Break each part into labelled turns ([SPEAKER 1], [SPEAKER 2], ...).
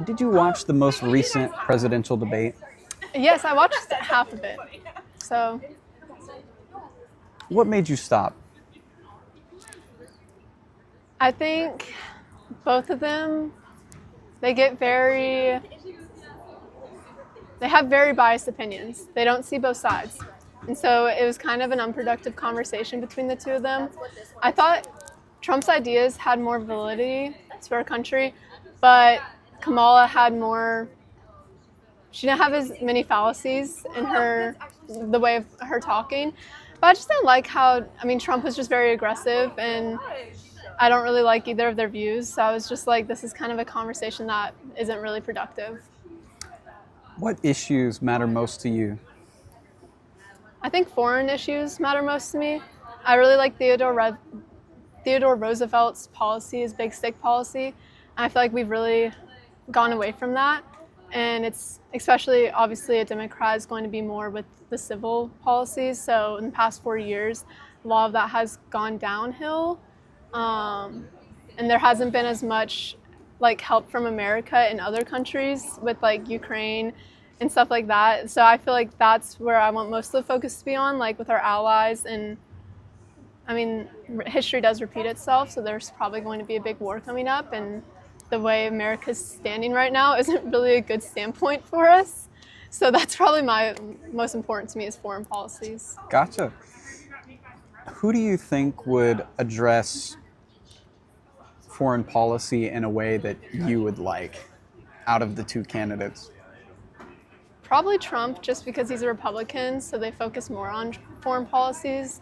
[SPEAKER 1] Did you watch the most recent presidential debate?
[SPEAKER 2] Yes, I watched half of it. So
[SPEAKER 1] What made you stop?
[SPEAKER 2] I think both of them, they get very, they have very biased opinions. They don't see both sides. And so it was kind of an unproductive conversation between the two of them. I thought Trump's ideas had more validity to our country, but Kamala had more, she didn't have as many fallacies in the way of her talking. But I just didn't like how, Trump was just very aggressive, and I don't really like either of their views. So I was just like, this is kind of a conversation that isn't really productive.
[SPEAKER 1] What issues matter most to you?
[SPEAKER 2] I think foreign issues matter most to me. I really like Theodore Roosevelt's policy, his big stick policy. I feel like we've really gone away from that. And it's especially, obviously, a Democrat is going to be more with the civil policies. So in the past 4 years, a lot of that has gone downhill. And there hasn't been as much like help from America in other countries with like Ukraine and stuff like that. So I feel like that's where I want most of the focus to be on, like with our allies. And history does repeat itself, so there's probably going to be a big war coming up, and the way America's standing right now isn't really a good standpoint for us. So that's probably my most important to me is foreign policies.
[SPEAKER 1] Gotcha. Who do you think would address foreign policy in a way that you would like out of the two candidates?
[SPEAKER 2] Probably Trump, just because he's a Republican, so they focus more on foreign policies.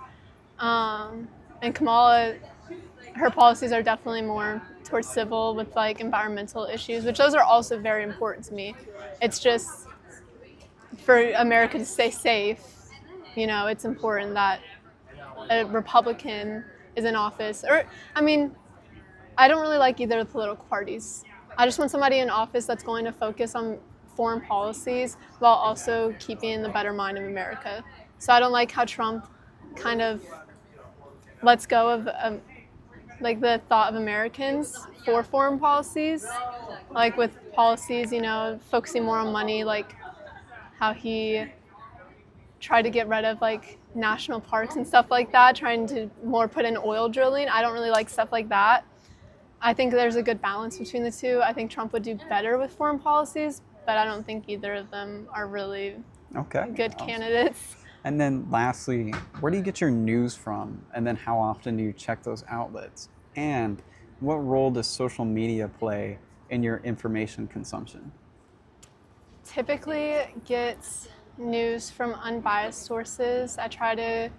[SPEAKER 2] And Kamala, her policies are definitely more towards civil with like environmental issues, which those are also very important to me. It's just for America to stay safe, it's important that a Republican is in office. I don't really like either of the political parties. I just want somebody in office that's going to focus on foreign policies while also keeping the better mind of America. So I don't like how Trump kind of lets go of like the thought of Americans for foreign policies, like with policies, focusing more on money, like how he tried to get rid of like national parks and stuff like that, trying to more put in oil drilling. I don't really like stuff like that. I think there's a good balance between the two. I think Trump would do better with foreign policies, but I don't think either of them are really good candidates.
[SPEAKER 1] And then lastly, where do you get your news from? And then how often do you check those outlets? And what role does social media play in your information consumption?
[SPEAKER 2] Typically get news from unbiased sources. I try to,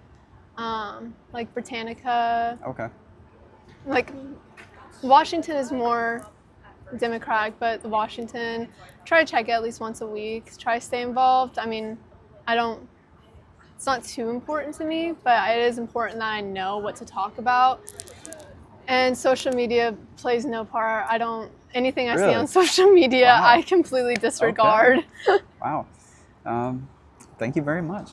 [SPEAKER 2] like Britannica.
[SPEAKER 1] Okay.
[SPEAKER 2] Like Washington is more Democratic, but Washington, try to check it at least once a week. Try to stay involved. It's not too important to me, but it is important that I know what to talk about. And social media plays no part. Anything I see on social media, I completely disregard.
[SPEAKER 1] Okay. Wow. Thank you very much.